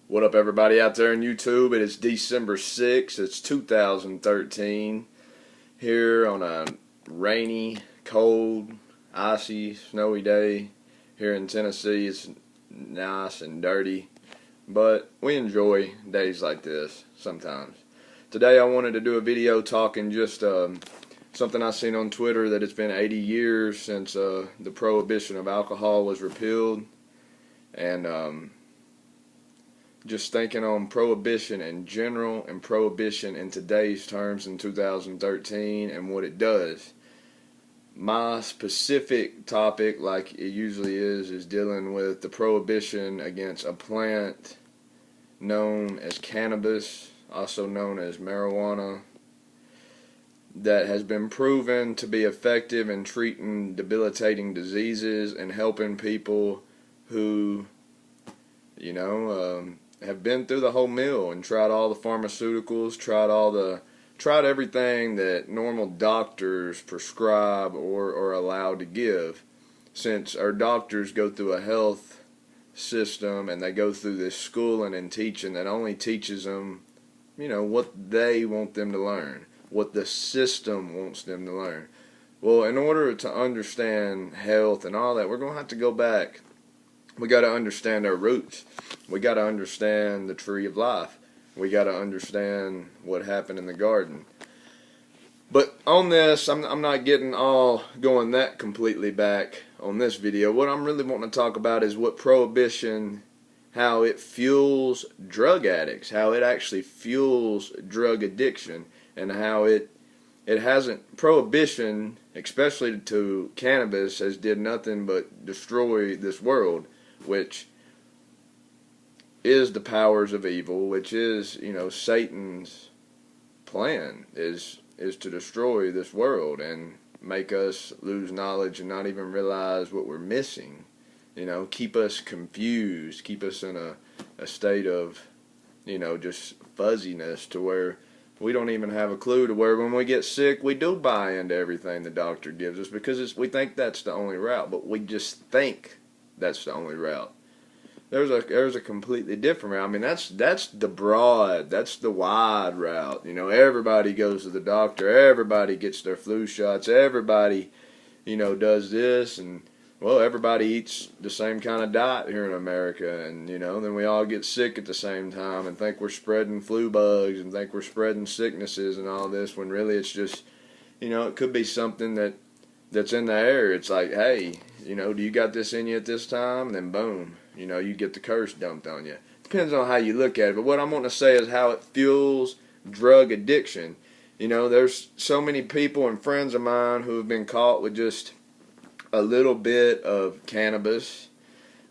What up, everybody out there on YouTube? It is December 6th. It's 2013. Here on a rainy, cold, icy, snowy day here in Tennessee. It's nice and dirty, but we enjoy days like this sometimes. Today I wanted to do a video talking just something I seen on Twitter, that it's been 80 years since the prohibition of alcohol was repealed, and just thinking on prohibition in general and prohibition in today's terms in 2013 and what it does. My specific topic, like it usually is dealing with the prohibition against a plant known as cannabis, also known as marijuana, that has been proven to be effective in treating debilitating diseases and helping people who, have been through the whole meal and tried all the pharmaceuticals, tried everything that normal doctors prescribe or are allowed to give. Since our doctors go through a health system and they go through this schooling and teaching that only teaches them, what they want them to learn, what the system wants them to learn. Well, in order to understand health and all that, we're going to have to go back. We got to understand our roots. We got to understand the tree of life. We got to understand what happened in the garden. But on this, I'm not getting all going that completely back on this video. What I'm really wanting to talk about is what prohibition, how it fuels drug addicts, how it actually fuels drug addiction, and how it hasn't, prohibition, especially to cannabis, has did nothing but destroy this world, which is the powers of evil, which is, Satan's plan is to destroy this world and make us lose knowledge and not even realize what we're missing. Keep us confused, keep us in a state of, just fuzziness, to where we don't even have a clue, to where when we get sick, we do buy into everything the doctor gives us because we think that's the only route, but we just think that's the only route. There's a completely different route. I mean, that's the broad, that's the wide route. Everybody goes to the doctor, everybody gets their flu shots, everybody, does this, and well, everybody eats the same kind of diet here in America, and then we all get sick at the same time and think we're spreading flu bugs and think we're spreading sicknesses and all this, when really it's just, it could be something that's in the air. It's like, hey, do you got this in you at this time? And then boom, you get the curse dumped on you. Depends on how you look at it. But what I'm wanting to say is how it fuels drug addiction. There's so many people and friends of mine who have been caught with just a little bit of cannabis.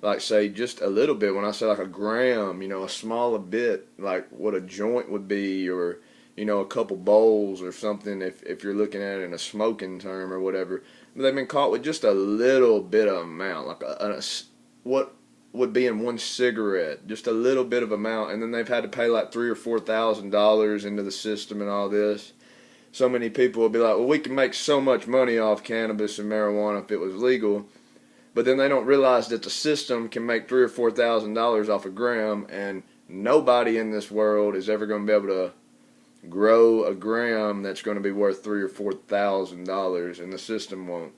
Like, say, just a little bit. When I say like a gram, a smaller bit, like what a joint would be, or a couple bowls or something, if you're looking at it in a smoking term or whatever. But they've been caught with just a little bit of amount, like what would be in one cigarette, just a little bit of amount, and then they've had to pay like $3,000 or $4,000 into the system and all this. So many people will be like, well, we can make so much money off cannabis and marijuana if it was legal, but then they don't realize that the system can make $3,000 or $4,000 off a gram, and nobody in this world is ever going to be able to grow a gram that's going to be worth $3,000 or $4,000, and the system won't.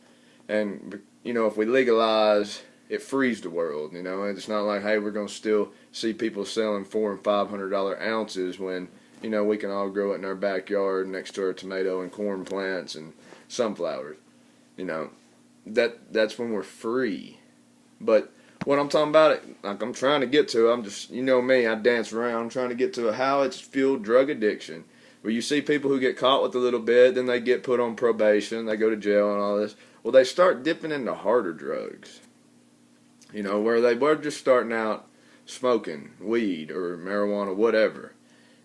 And if we legalize, it frees the world. It's not like, hey, we're going to still see people selling $400 and $500 ounces when we can all grow it in our backyard next to our tomato and corn plants and sunflowers. That's when we're free. But what I'm talking about, like I'm trying to get to, I'm just, me, I dance around, I'm trying to get to how it's fueled drug addiction. Where you see people who get caught with a little bit, then they get put on probation, they go to jail and all this. Well, they start dipping into harder drugs. Where they were just starting out smoking weed or marijuana, whatever.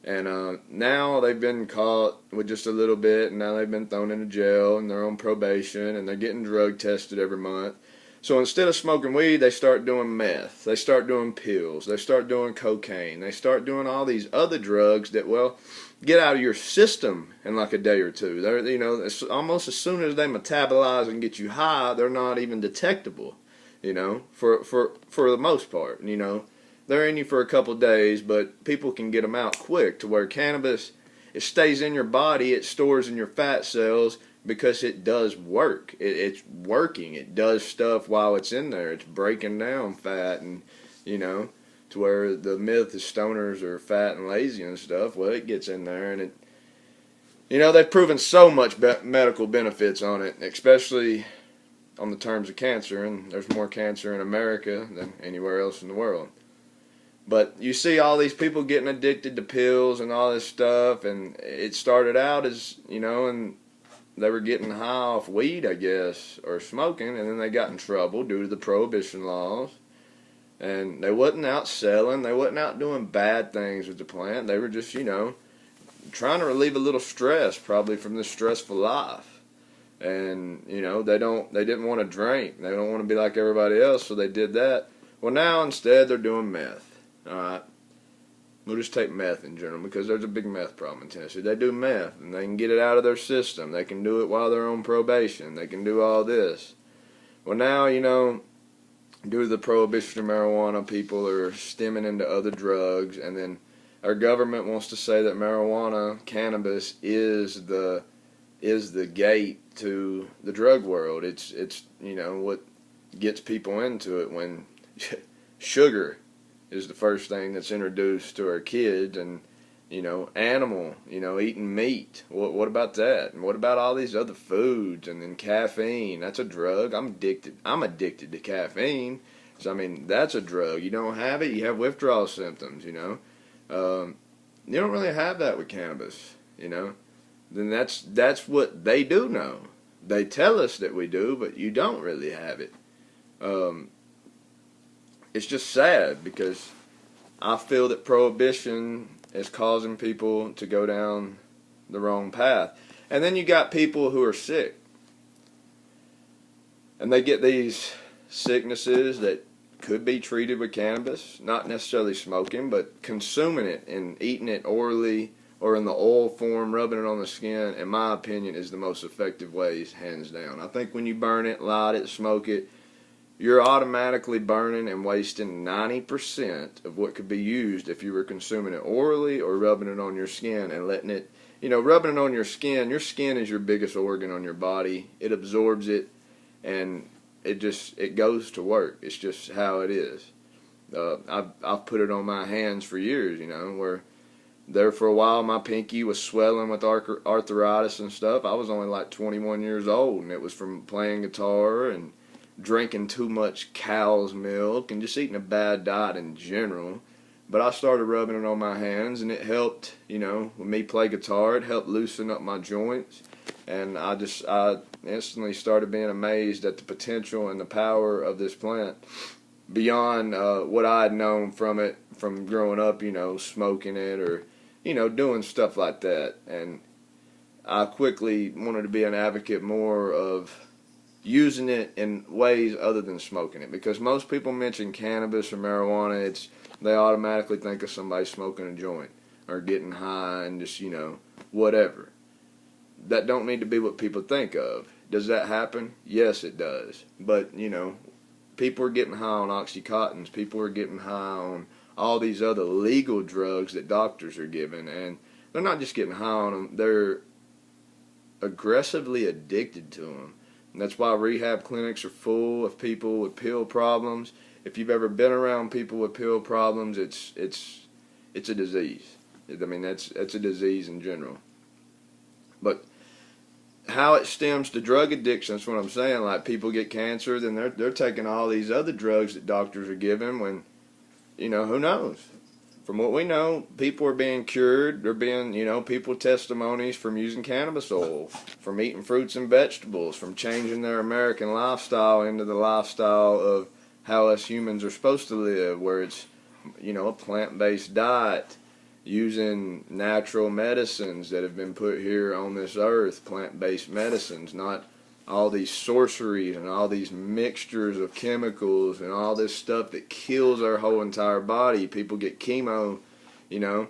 And now they've been caught with just a little bit, and now they've been thrown into jail, and they're on probation, and they're getting drug tested every month. So instead of smoking weed, they start doing meth. They start doing pills. They start doing cocaine. They start doing all these other drugs that, well, get out of your system in like a day or two. They're, it's almost as soon as they metabolize and get you high, they're not even detectable, for the most part, they're in you for a couple days, but people can get them out quick. To where cannabis, it stays in your body, it stores in your fat cells because it does work. It's working. It does stuff while it's in there. It's breaking down fat, and you know, to where the myth is stoners are fat and lazy and stuff. Well, it gets in there, and it, you know, they've proven so much medical benefits on it, especially on the terms of cancer, and there's more cancer in America than anywhere else in the world. But you see all these people getting addicted to pills and all this stuff, and it started out as, you know, and they were getting high off weed, I guess, or smoking, and then they got in trouble due to the Prohibition laws. And they wasn't out selling, they wasn't out doing bad things with the plant. They were just, you know, trying to relieve a little stress, probably from this stressful life. And, you know, they didn't want to drink. They don't want to be like everybody else, so they did that. Well, now instead they're doing meth. Alright, we'll just take meth in general because there's a big meth problem in Tennessee. They do meth and they can get it out of their system. They can do it while they're on probation. They can do all this. Well, now, you know, due to the prohibition of marijuana, people are stemming into other drugs, and then our government wants to say that marijuana, cannabis, is the gate to the drug world. It's you know, what gets people into it when sugar is the first thing that's introduced to our kids, and, you know, animal, you know, eating meat. What about that? And what about all these other foods? And then caffeine, that's a drug. I'm addicted to caffeine. So, I mean, that's a drug. You don't have it, you have withdrawal symptoms, you know. You don't really have that with cannabis, you know. Then that's what they do know. They tell us that we do, but you don't really have it. It's just sad because I feel that prohibition is causing people to go down the wrong path. And then you got people who are sick, and they get these sicknesses that could be treated with cannabis, not necessarily smoking, but consuming it and eating it orally or in the oil form, rubbing it on the skin, in my opinion, is the most effective ways, hands down. I think when you burn it, light it, smoke it, you're automatically burning and wasting 90% of what could be used if you were consuming it orally or rubbing it on your skin and letting it, you know, rubbing it on your skin is your biggest organ on your body. It absorbs it, and it goes to work. It's just how it is. I've put it on my hands for years, you know, where there for a while my pinky was swelling with arthritis and stuff. I was only like 21 years old, and it was from playing guitar and drinking too much cow's milk and just eating a bad diet in general. But I started rubbing it on my hands, and it helped, you know, when me play guitar, it helped loosen up my joints. And I instantly started being amazed at the potential and the power of this plant beyond what I had known from it from growing up, you know, smoking it or, you know, doing stuff like that. And I quickly wanted to be an advocate more of using it in ways other than smoking it, because most people mention cannabis or marijuana, they automatically think of somebody smoking a joint or getting high and just, you know, whatever. That don't need to be what people think of. Does that happen? Yes, it does. But, you know, people are getting high on Oxycontins, people are getting high on all these other legal drugs that doctors are giving, and they're not just getting high on them, they're aggressively addicted to them. And that's why rehab clinics are full of people with pill problems. If you've ever been around people with pill problems, it's a disease. I mean, that's a disease in general. But how it stems to drug addiction, that's what I'm saying. Like, people get cancer, then they're taking all these other drugs that doctors are giving when, you know, who knows? From what we know, people are being cured. They're being, you know, people testimonies from using cannabis oil, from eating fruits and vegetables, from changing their American lifestyle into the lifestyle of how us humans are supposed to live, where it's, you know, a plant-based diet, using natural medicines that have been put here on this earth, plant-based medicines, not all these sorceries and all these mixtures of chemicals and all this stuff that kills our whole entire body. People get chemo, you know,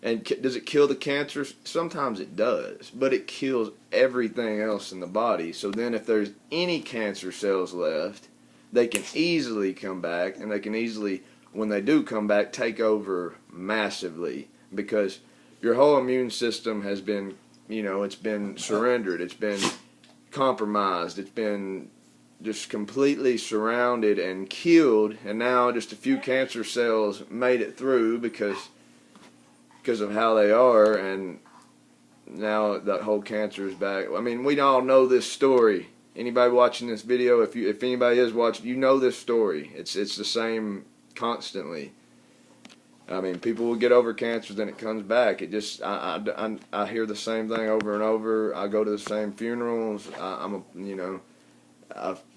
and does it kill the cancer? Sometimes it does, but it kills everything else in the body. So then if there's any cancer cells left, they can easily come back, and they can easily when they do come back, take over massively, because your whole immune system has been, it's been surrendered, it's been compromised, it's been just completely surrounded and killed, and now just a few cancer cells made it through because of how they are, and now that whole cancer is back. I mean, we all know this story. Anybody watching this video, if anybody is watching, you know this story. It's the same constantly. I mean, people will get over cancer, then it comes back. It just, I hear the same thing over and over. I go to the same funerals.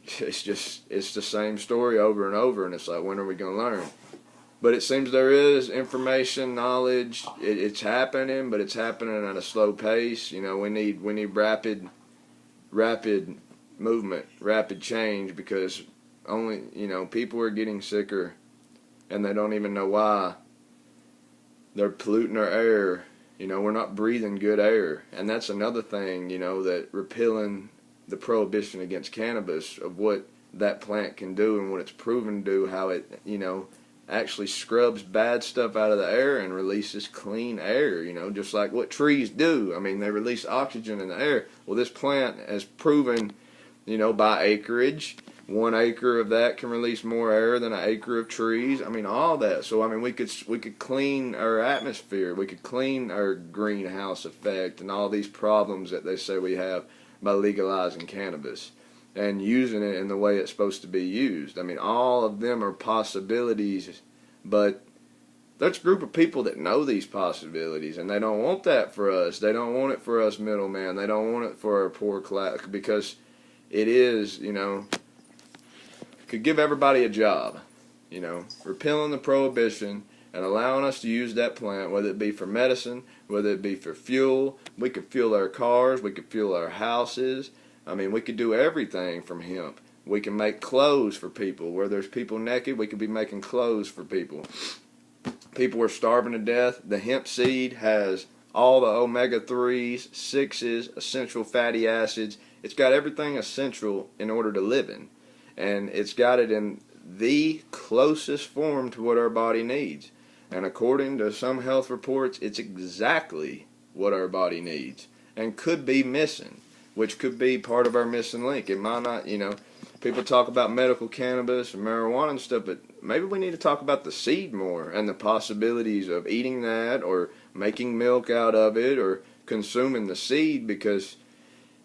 It's the same story over and over, and it's like, when are we going to learn? But it seems there is information, knowledge. It's happening, but it's happening at a slow pace. We need rapid movement, rapid change, because only, people are getting sicker, and they don't even know why. They're polluting our air. We're not breathing good air, and that's another thing. That repealing the prohibition against cannabis, of what that plant can do and what it's proven to do, how it, actually scrubs bad stuff out of the air and releases clean air, just like what trees do. I mean, they release oxygen in the air. Well, this plant has proven, by acreage, 1 acre of that can release more air than an acre of trees. I mean, all that. So, I mean, we could clean our atmosphere. We could clean our greenhouse effect and all these problems that they say we have by legalizing cannabis and using it in the way it's supposed to be used. I mean, all of them are possibilities, but there's a group of people that know these possibilities, and they don't want that for us. They don't want it for us middlemen. They don't want it for our poor class, because it is, could give everybody a job. Repealing the prohibition and allowing us to use that plant, whether it be for medicine, whether it be for fuel. We could fuel our cars, we could fuel our houses. I mean, we could do everything from hemp. We can make clothes for people. Where there's people naked, we could be making clothes for people. People are starving to death. The hemp seed has all the omega-3s, 6s, essential fatty acids. It's got everything essential in order to live in. And it's got it in the closest form to what our body needs. And according to some health reports, it's exactly what our body needs and could be missing, which could be part of our missing link. It might not, people talk about medical cannabis and marijuana and stuff, but maybe we need to talk about the seed more and the possibilities of eating that or making milk out of it or consuming the seed, because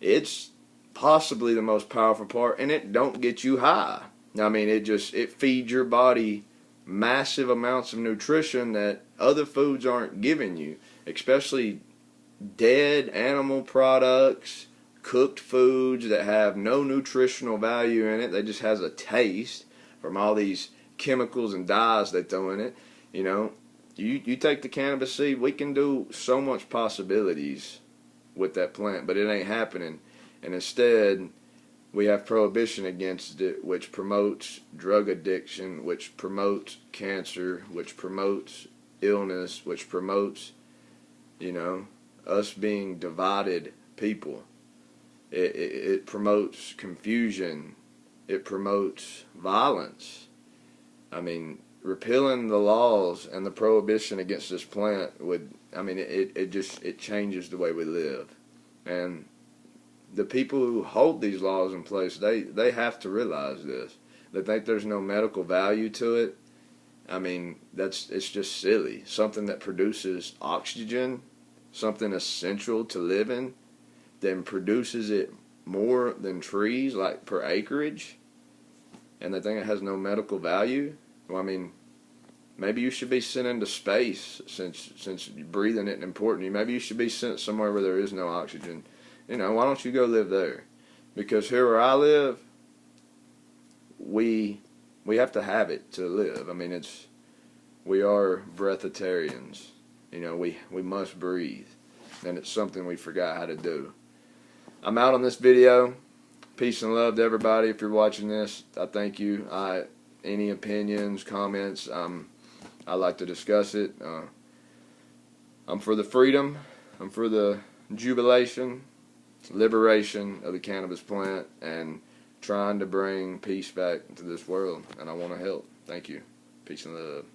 it's possibly the most powerful part, and it don't get you high. I mean, it feeds your body massive amounts of nutrition that other foods aren't giving you, especially dead animal products, cooked foods that have no nutritional value in it. They just has a taste from all these chemicals and dyes they throw in it. You take the cannabis seed, we can do so much possibilities with that plant, but it ain't happening. And instead, we have prohibition against it, which promotes drug addiction, which promotes cancer, which promotes illness, which promotes, us being divided people. It promotes confusion. It promotes violence. I mean, repealing the laws and the prohibition against this plant it changes the way we live. And the people who hold these laws in place, they have to realize this. They think there's no medical value to it. I mean, it's just silly. Something that produces oxygen, something essential to living, then produces it more than trees, like per acreage, and they think it has no medical value. Well, I mean, maybe you should be sent into space, since breathing it important. Maybe you should be sent somewhere where there is no oxygen. Why don't you go live there? Because here where I live, we have to have it to live. I mean, we are breatharians. We must breathe, and it's something we forgot how to do. I'm out on this video. Peace and love to everybody. If you're watching this, I thank you. Any opinions, comments, I like to discuss it. I'm for the freedom. I'm for the jubilation, liberation of the cannabis plant, and trying to bring peace back to this world. And I want to help. Thank you. Peace and love.